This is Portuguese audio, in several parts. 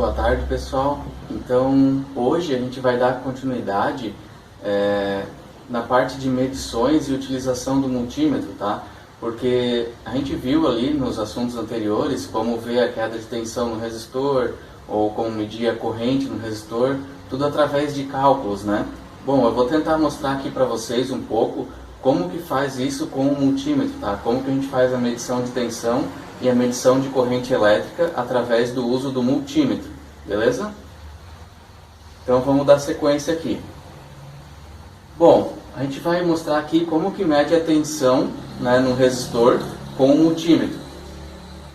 Boa tarde, pessoal. Então, hoje a gente vai dar continuidade na parte de medições e utilização do multímetro, tá? Porque a gente viu ali nos assuntos anteriores como ver a queda de tensão no resistor ou como medir a corrente no resistor, tudo através de cálculos, né? Bom, eu vou tentar mostrar aqui para vocês um pouco como que faz isso com o multímetro, tá? Como que a gente faz a medição de tensão e a medição de corrente elétrica através do uso do multímetro, beleza? Então vamos dar sequência aqui. Bom, a gente vai mostrar aqui como que mede a tensão, né, no resistor com o multímetro.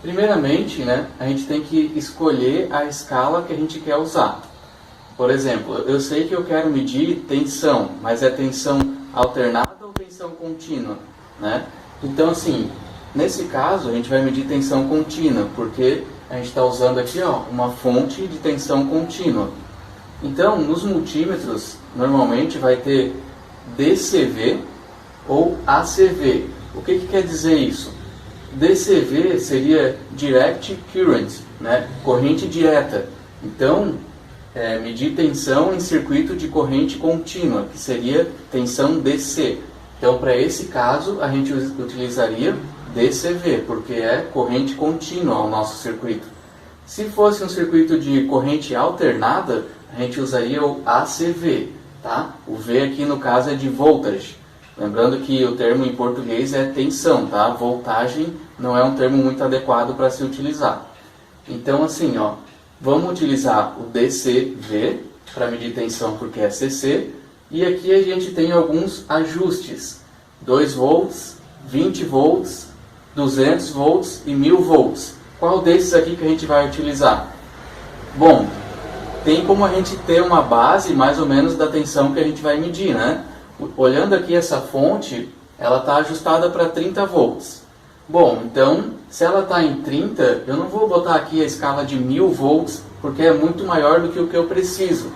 Primeiramente, né, a gente tem que escolher a escala que a gente quer usar. Por exemplo, eu sei que eu quero medir tensão, mas é tensão alternada ou tensão contínua, né? Então, assim, nesse caso a gente vai medir tensão contínua, porque a gente está usando aqui, ó, uma fonte de tensão contínua. Então, nos multímetros, normalmente vai ter DCV ou ACV. O que quer dizer isso? DCV seria Direct Current, né? Corrente direta. Então, medir tensão em circuito de corrente contínua, que seria tensão DC. Então, para esse caso, a gente utilizaria DCV, porque é corrente contínua ao nosso circuito. Se fosse um circuito de corrente alternada, a gente usaria o ACV, tá? O V aqui no caso é de voltage. Lembrando que o termo em português é tensão, tá? Voltagem não é um termo muito adequado para se utilizar. Então, assim, ó, vamos utilizar o DCV para medir tensão porque é CC. E aqui a gente tem alguns ajustes. 2 volts, 20 volts, 200 volts e 1000 volts. Qual desses aqui que a gente vai utilizar? Bom, tem como a gente ter uma base mais ou menos da tensão que a gente vai medir, né? Olhando aqui essa fonte, ela está ajustada para 30 volts. Bom, então, se ela está em 30, eu não vou botar aqui a escala de 1000 volts, porque é muito maior do que o que eu preciso.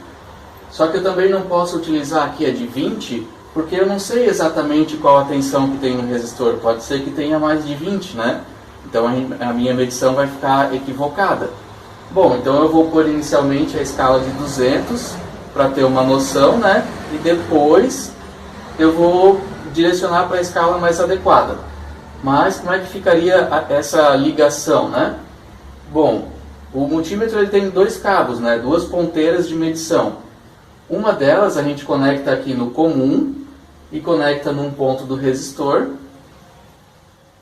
Só que eu também não posso utilizar aqui a de 20, porque eu não sei exatamente qual a tensão que tem no resistor. Pode ser que tenha mais de 20, né? Então a minha medição vai ficar equivocada. Bom, então eu vou pôr inicialmente a escala de 200 para ter uma noção, né? E depois eu vou direcionar para a escala mais adequada. Mas como é que ficaria essa ligação, né? Bom, o multímetro ele tem 2 cabos, né? 2 ponteiras de medição. Uma delas a gente conecta aqui no comum e conecta num ponto do resistor.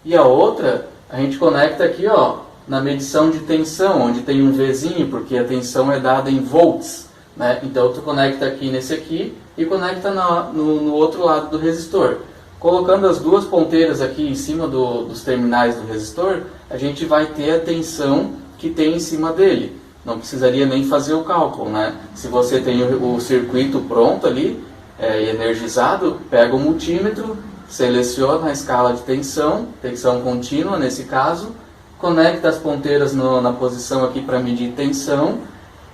E a outra a gente conecta aqui, ó, na medição de tensão, onde tem um Vzinho, porque a tensão é dada em volts, né? Então tu conecta aqui nesse aqui e conecta no outro lado do resistor. Colocando as 2 ponteiras aqui em cima dos terminais do resistor, a gente vai ter a tensão que tem em cima dele. Não precisaria nem fazer o cálculo, né? Se você tem o circuito pronto ali, energizado, pega o multímetro, seleciona a escala de tensão contínua nesse caso, conecta as ponteiras na posição aqui para medir tensão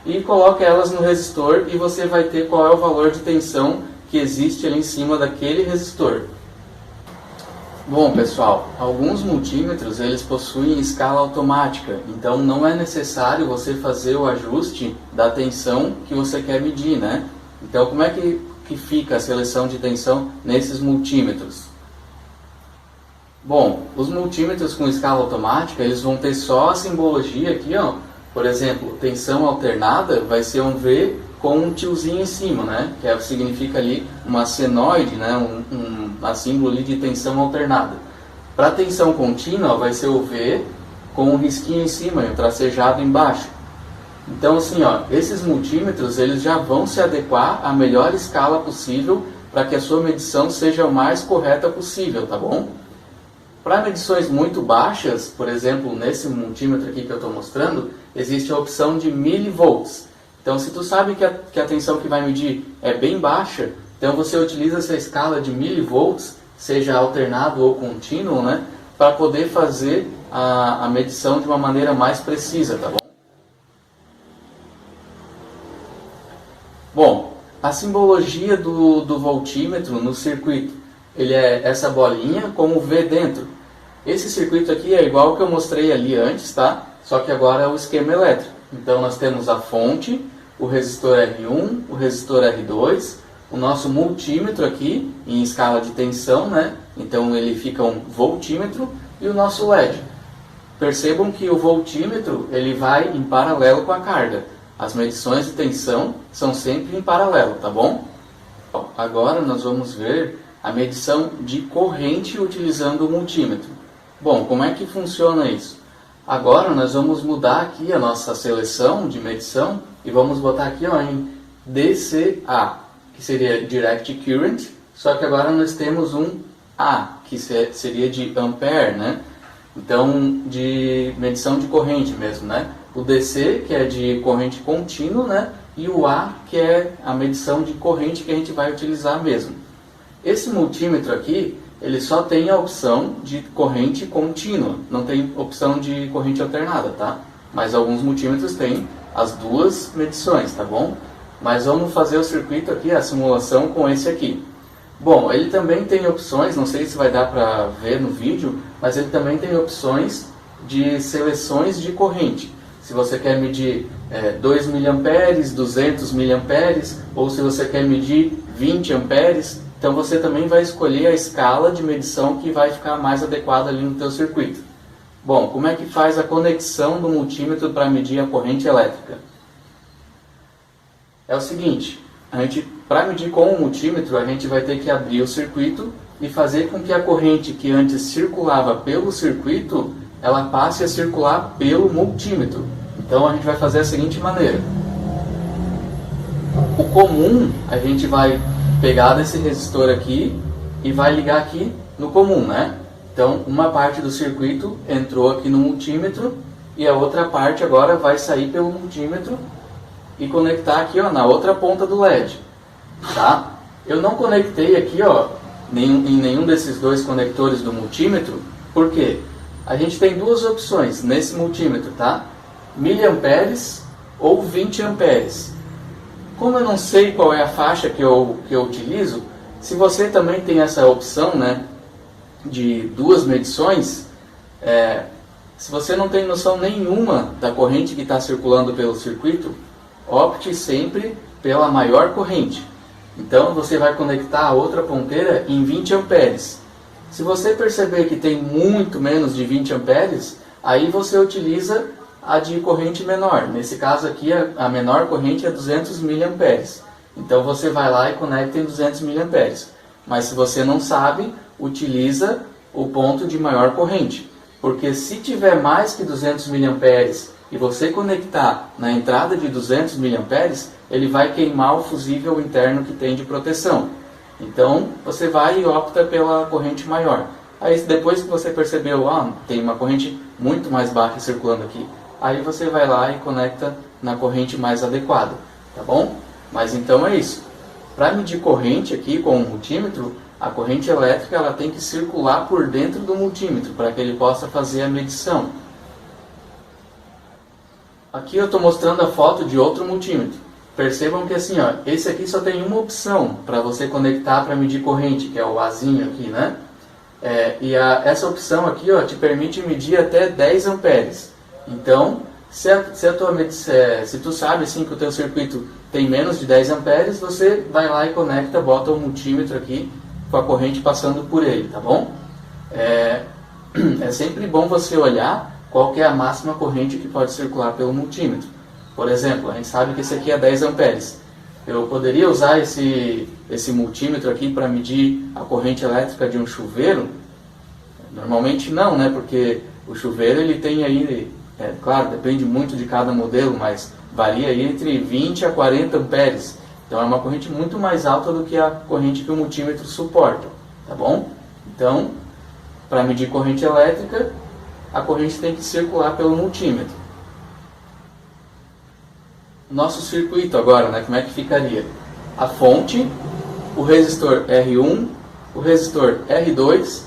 e coloca elas no resistor e você vai ter qual é o valor de tensão que existe ali em cima daquele resistor. Bom, pessoal, alguns multímetros eles possuem escala automática, então não é necessário você fazer o ajuste da tensão que você quer medir, né? Então como é que fica a seleção de tensão nesses multímetros? Bom, os multímetros com escala automática eles vão ter só a simbologia aqui, ó. Por exemplo, tensão alternada vai ser um V com um tiozinho em cima, né? Que significa ali uma senoide, né? A símbolo ali de tensão alternada. Para tensão contínua vai ser o V com um risquinho em cima e um tracejado embaixo. Então assim, ó, esses multímetros eles já vão se adequar à melhor escala possível para que a sua medição seja o mais correta possível, tá bom? Para medições muito baixas, por exemplo, nesse multímetro aqui que eu estou mostrando, existe a opção de milivolts. Então, se tu sabe que a tensão que vai medir é bem baixa, então você utiliza essa escala de milivolts, seja alternado ou contínuo, né, para poder fazer a medição de uma maneira mais precisa, tá bom? Bom, a simbologia do voltímetro no circuito, ele é essa bolinha com o V dentro. Esse circuito aqui é igual ao que eu mostrei ali antes, tá? Só que agora é o esquema elétrico. Então nós temos a fonte, o resistor R1, o resistor R2, o nosso multímetro aqui em escala de tensão, né? Então ele fica um voltímetro, e o nosso LED. Percebam que o voltímetro ele vai em paralelo com a carga. As medições de tensão são sempre em paralelo, tá bom? Agora nós vamos ver a medição de corrente utilizando o multímetro. Bom, como é que funciona isso? Agora nós vamos mudar aqui a nossa seleção de medição e vamos botar aqui ó, em DCA, que seria Direct Current, só que agora nós temos um A, que seria de ampere, né? Então, de medição de corrente mesmo, né? O DC, que é de corrente contínua, né? E o A, que é a medição de corrente que a gente vai utilizar mesmo. Esse multímetro aqui, ele só tem a opção de corrente contínua, não tem opção de corrente alternada, tá? Mas alguns multímetros têm as duas medições, tá bom? Mas vamos fazer o circuito aqui, a simulação com esse aqui. Bom, ele também tem opções, não sei se vai dar para ver no vídeo, mas ele também tem opções de seleções de corrente. Se você quer medir 2 mA, 200 mA, ou se você quer medir 20 amperes, então você também vai escolher a escala de medição que vai ficar mais adequada ali no teu circuito. Bom, como é que faz a conexão do multímetro para medir a corrente elétrica? É o seguinte, para medir com o multímetro, a gente vai ter que abrir o circuito e fazer com que a corrente que antes circulava pelo circuito, ela passe a circular pelo multímetro. Então a gente vai fazer da seguinte maneira. O comum, a gente vai pegar desse resistor aqui e vai ligar aqui no comum, né? Então uma parte do circuito entrou aqui no multímetro e a outra parte agora vai sair pelo multímetro e conectar aqui ó, na outra ponta do LED, tá? Eu não conectei aqui ó, em nenhum desses dois conectores do multímetro, porque a gente tem duas opções nesse multímetro, tá? Miliamperes ou 20 amperes. Como eu não sei qual é a faixa que eu utilizo, se você também tem essa opção, né, de duas medições, se você não tem noção nenhuma da corrente que está circulando pelo circuito, opte sempre pela maior corrente. Então você vai conectar a outra ponteira em 20 amperes. Se você perceber que tem muito menos de 20 amperes, aí você utiliza a de corrente menor. Nesse caso aqui a menor corrente é 200 miliamperes. Então você vai lá e conecta em 200 miliamperes. Mas se você não sabe, utiliza o ponto de maior corrente. Porque se tiver mais que 200 miliamperes e você conectar na entrada de 200 miliamperes, ele vai queimar o fusível interno que tem de proteção. Então, você vai e opta pela corrente maior. Aí, depois que você percebeu, tem uma corrente muito mais baixa circulando aqui, aí você vai lá e conecta na corrente mais adequada, tá bom? Mas então é isso. Para medir corrente aqui com o multímetro, a corrente elétrica ela tem que circular por dentro do multímetro para que ele possa fazer a medição. Aqui eu estou mostrando a foto de outro multímetro. Percebam que assim, ó, esse aqui só tem uma opção para você conectar para medir corrente, que é o Azinho aqui, né? Essa opção aqui ó, te permite medir até 10 amperes. Então, se tu sabe assim, que o teu circuito tem menos de 10 amperes, você vai lá e conecta, bota o multímetro aqui com a corrente passando por ele, tá bom? É sempre bom você olhar qual que é a máxima corrente que pode circular pelo multímetro. Por exemplo, a gente sabe que esse aqui é 10 amperes. Eu poderia usar esse multímetro aqui para medir a corrente elétrica de um chuveiro? Normalmente não, né? Porque o chuveiro ele tem aí, claro, depende muito de cada modelo, mas varia aí entre 20 a 40 amperes. Então é uma corrente muito mais alta do que a corrente que o multímetro suporta, tá bom? Então, para medir corrente elétrica, a corrente tem que circular pelo multímetro. Nosso circuito agora, né, como é que ficaria? A fonte, o resistor R1, o resistor R2,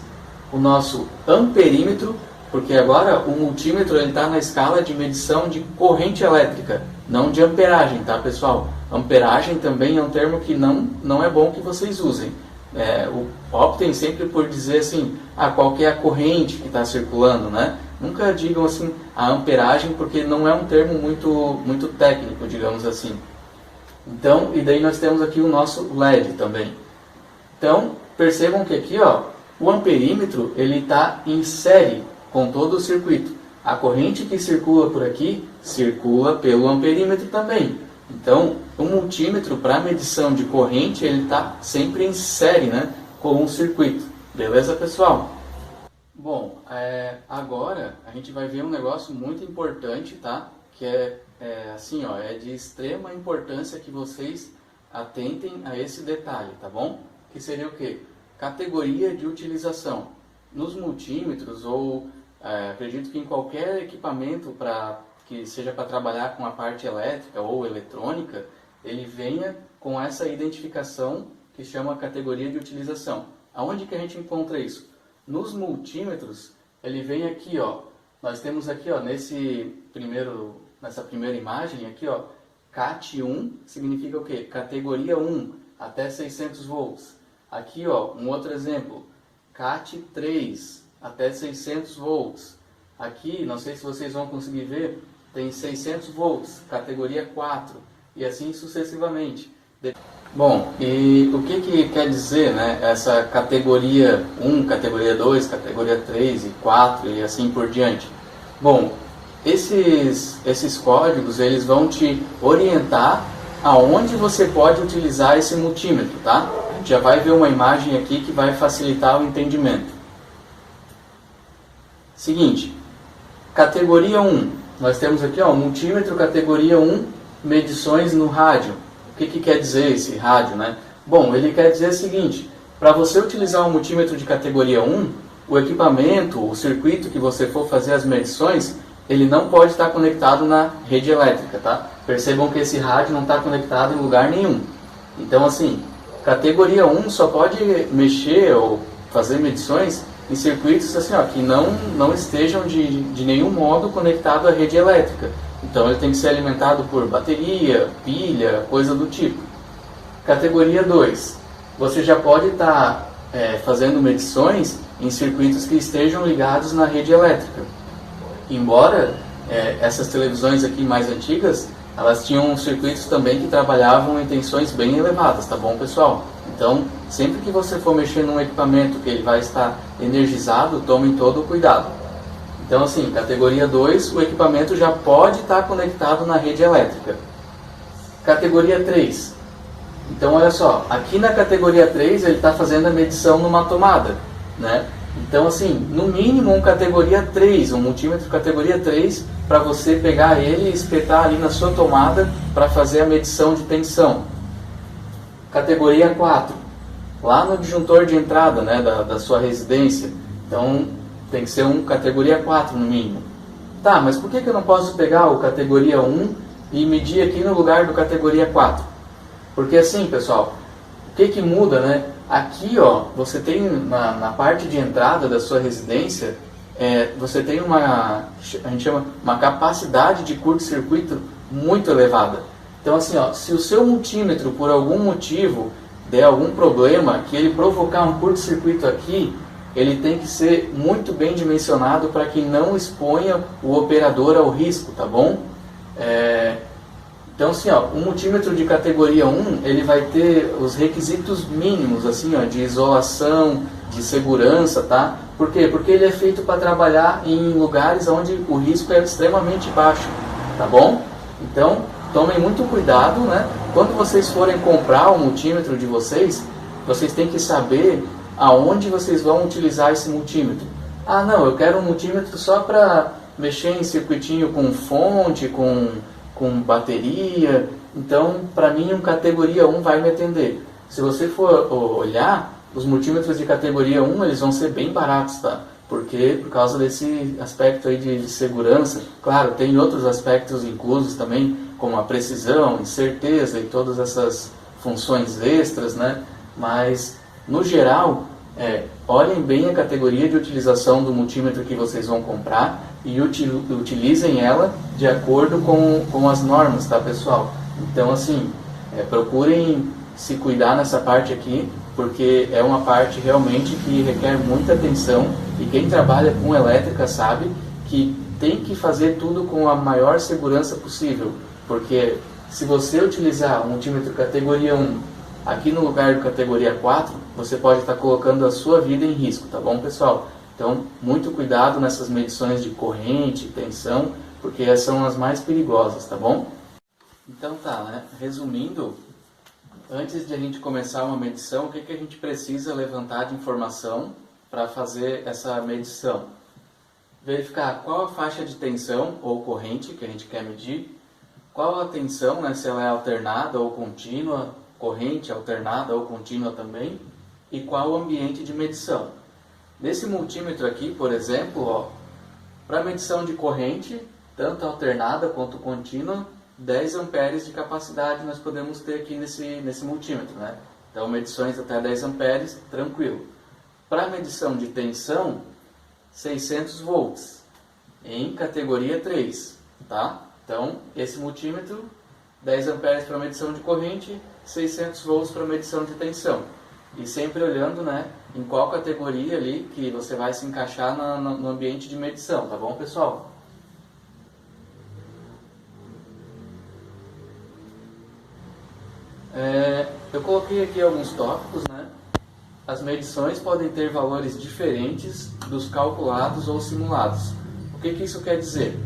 o nosso amperímetro, porque agora o multímetro está na escala de medição de corrente elétrica, não de amperagem, tá pessoal? Amperagem também é um termo que não é bom que vocês usem. Optem sempre por dizer assim, qual que é a corrente que está circulando, né? Nunca digam assim a amperagem, porque não é um termo muito técnico, digamos assim. Então, e daí nós temos aqui o nosso LED também. Então, percebam que aqui, ó, o amperímetro ele está em série com todo o circuito. A corrente que circula por aqui circula pelo amperímetro também. Então, o multímetro para medição de corrente ele está sempre em série, né, com o circuito. Beleza, pessoal? Bom, agora a gente vai ver um negócio muito importante, tá? Que assim, ó, é de extrema importância que vocês atentem a esse detalhe, tá bom? Que seria o quê? Categoria de utilização. Nos multímetros ou acredito que em qualquer equipamento que seja para trabalhar com a parte elétrica ou eletrônica, ele venha com essa identificação que chama categoria de utilização. Aonde que a gente encontra isso? Nos multímetros, ele vem aqui, ó. Nós temos aqui, ó, nessa primeira imagem aqui, ó, CAT1 significa o quê? Categoria 1 até 600 volts. Aqui, ó, um outro exemplo, CAT3 até 600 volts. Aqui, não sei se vocês vão conseguir ver, tem 600 volts, categoria 4 e assim sucessivamente. Bom, e o que quer dizer, né, essa categoria 1, categoria 2, categoria 3 e 4 e assim por diante? Bom, esses códigos eles vão te orientar aonde você pode utilizar esse multímetro, tá? A gente já vai ver uma imagem aqui que vai facilitar o entendimento. Seguinte, categoria 1, nós temos aqui, ó, multímetro categoria 1, medições no rádio. O que quer dizer esse rádio, né? Bom, ele quer dizer o seguinte, para você utilizar um multímetro de categoria 1, o equipamento, o circuito que você for fazer as medições, ele não pode estar conectado na rede elétrica, tá? Percebam que esse rádio não está conectado em lugar nenhum. Então, assim, categoria 1 só pode mexer ou fazer medições em circuitos assim, ó, que não estejam de nenhum modo conectado à rede elétrica. Então ele tem que ser alimentado por bateria, pilha, coisa do tipo. Categoria 2. Você já pode estar fazendo medições em circuitos que estejam ligados na rede elétrica. Embora essas televisões aqui mais antigas, elas tinham circuitos também que trabalhavam em tensões bem elevadas, tá bom, pessoal? Então, sempre que você for mexer num equipamento que ele vai estar energizado, tomem todo o cuidado. Então, assim, categoria 2, o equipamento já pode estar conectado na rede elétrica. Categoria 3. Então, olha só, aqui na categoria 3 ele está fazendo a medição numa tomada, né? Então, assim, no mínimo um categoria 3, um multímetro categoria 3, para você pegar ele e espetar ali na sua tomada para fazer a medição de tensão. Categoria 4, lá no disjuntor de entrada, né, da sua residência. Então, tem que ser um categoria 4 no mínimo. Tá, mas por que eu não posso pegar o categoria 1 e medir aqui no lugar do categoria 4? Porque assim, pessoal, o que muda, né? Aqui, ó, você tem na parte de entrada da sua residência, você tem a gente chama uma capacidade de curto-circuito muito elevada. Então assim, ó, se o seu multímetro por algum motivo der algum problema, que ele provocar um curto-circuito aqui, ele tem que ser muito bem dimensionado para que não exponha o operador ao risco, tá bom? Então, assim, ó, o multímetro de categoria 1, ele vai ter os requisitos mínimos, assim, ó, de isolação, de segurança, tá? Por quê? Porque ele é feito para trabalhar em lugares onde o risco é extremamente baixo, tá bom? Então, tomem muito cuidado, né? Quando vocês forem comprar o multímetro de vocês têm que saber aonde vocês vão utilizar esse multímetro. Ah, não, eu quero um multímetro só para mexer em circuitinho com fonte, com bateria. Então, para mim, um categoria 1 vai me atender. Se você for olhar, os multímetros de categoria 1, eles vão ser bem baratos, tá? Por causa desse aspecto aí de segurança. Claro, tem outros aspectos inclusos também, como a precisão, certeza e todas essas funções extras, né? Mas, no geral, olhem bem a categoria de utilização do multímetro que vocês vão comprar e utilizem ela de acordo com as normas, tá, pessoal? Então, assim, procurem se cuidar nessa parte aqui, porque é uma parte realmente que requer muita atenção e quem trabalha com elétrica sabe que tem que fazer tudo com a maior segurança possível, porque se você utilizar um multímetro categoria 1 aqui no lugar de categoria 4, você pode estar colocando a sua vida em risco, tá bom, pessoal? Então, muito cuidado nessas medições de corrente, tensão, porque essas são as mais perigosas, tá bom? Então tá, né? Resumindo, antes de a gente começar uma medição, o que a gente precisa levantar de informação para fazer essa medição? Verificar qual a faixa de tensão ou corrente que a gente quer medir, qual a tensão, né, se ela é alternada ou contínua, corrente alternada ou contínua também, e qual o ambiente de medição. Nesse multímetro aqui, por exemplo, para medição de corrente, tanto alternada quanto contínua, 10 amperes de capacidade nós podemos ter aqui nesse multímetro, né? Então, medições até 10 amperes, tranquilo. Para medição de tensão, 600 volts, em categoria 3, tá? Então, esse multímetro, 10 amperes para medição de corrente, 600 volts para medição de tensão. E sempre olhando, né, em qual categoria ali que você vai se encaixar no ambiente de medição, tá bom, pessoal? Eu coloquei aqui alguns tópicos, né? As medições podem ter valores diferentes dos calculados ou simulados. O que isso quer dizer?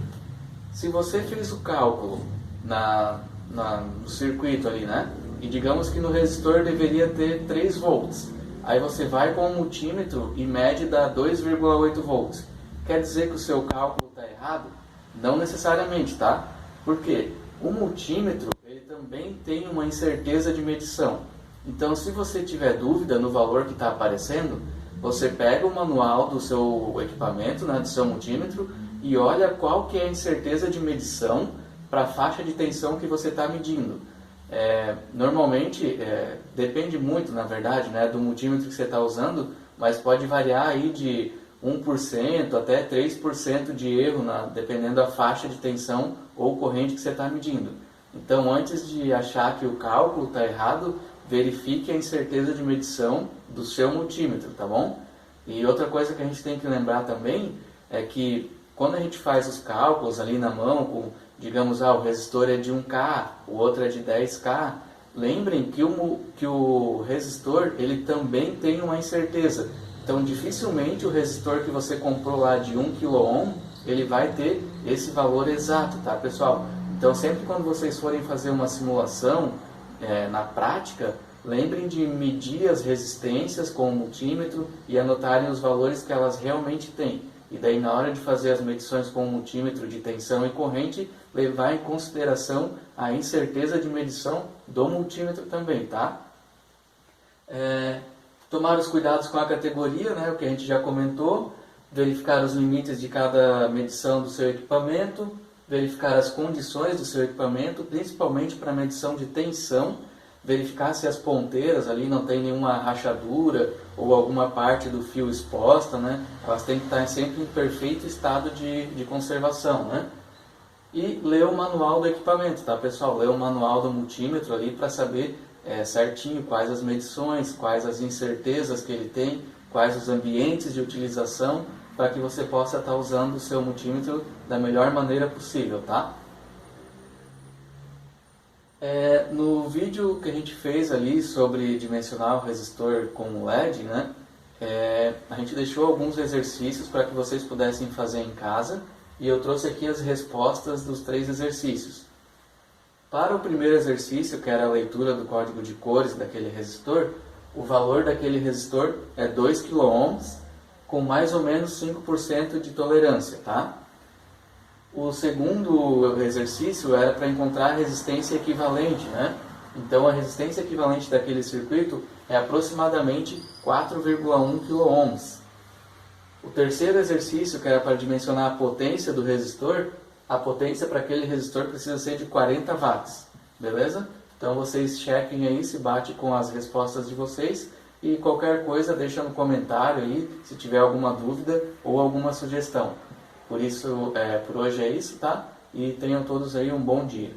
Se você fez o cálculo no circuito ali, né? E digamos que no resistor deveria ter 3 volts. Aí você vai com o multímetro e mede dá 2,8 volts. Quer dizer que o seu cálculo está errado? Não necessariamente, tá? Por quê? O multímetro ele também tem uma incerteza de medição. Então, se você tiver dúvida no valor que está aparecendo, você pega o manual do seu equipamento, né, do seu multímetro, e olha qual que é a incerteza de medição para a faixa de tensão que você está medindo. Normalmente, depende muito, na verdade, né, do multímetro que você está usando, mas pode variar aí de 1% até 3% de erro, dependendo da faixa de tensão ou corrente que você está medindo. Então, antes de achar que o cálculo está errado, verifique a incerteza de medição do seu multímetro, tá bom? E outra coisa que a gente tem que lembrar também é que quando a gente faz os cálculos ali na mão, digamos, o resistor é de 1K, o outro é de 10K, lembrem que o resistor ele também tem uma incerteza. Então, dificilmente o resistor que você comprou lá de 1 kΩ, ele vai ter esse valor exato, tá, pessoal? Então, sempre quando vocês forem fazer uma simulação, na prática, lembrem de medir as resistências com o multímetro e anotarem os valores que elas realmente têm. E daí, na hora de fazer as medições com o multímetro de tensão e corrente, levar em consideração a incerteza de medição do multímetro também, tá? Tomar os cuidados com a categoria, né, o que a gente já comentou, verificar os limites de cada medição do seu equipamento, verificar as condições do seu equipamento, principalmente para a medição de tensão, verificar se as ponteiras ali não tem nenhuma rachadura ou alguma parte do fio exposta, né? Elas têm que estar sempre em perfeito estado de conservação, né? E ler o manual do equipamento, tá, pessoal? Ler o manual do multímetro ali para saber certinho quais as medições, quais as incertezas que ele tem, quais os ambientes de utilização, para que você possa estar usando o seu multímetro da melhor maneira possível, tá? No vídeo que a gente fez ali sobre dimensionar o resistor com LED, né, a gente deixou alguns exercícios para que vocês pudessem fazer em casa e eu trouxe aqui as respostas dos 3 exercícios. Para o primeiro exercício, que era a leitura do código de cores daquele resistor, o valor daquele resistor é 2 kΩ com mais ou menos 5% de tolerância, tá? O segundo exercício era para encontrar a resistência equivalente, né? Então, a resistência equivalente daquele circuito é aproximadamente 4,1 kΩ. O terceiro exercício, que era para dimensionar a potência do resistor, a potência para aquele resistor precisa ser de 40 watts, beleza? Então, vocês chequem aí se bate com as respostas de vocês e qualquer coisa deixa no comentário aí, se tiver alguma dúvida ou alguma sugestão. Por hoje é isso, tá? E tenham todos aí um bom dia.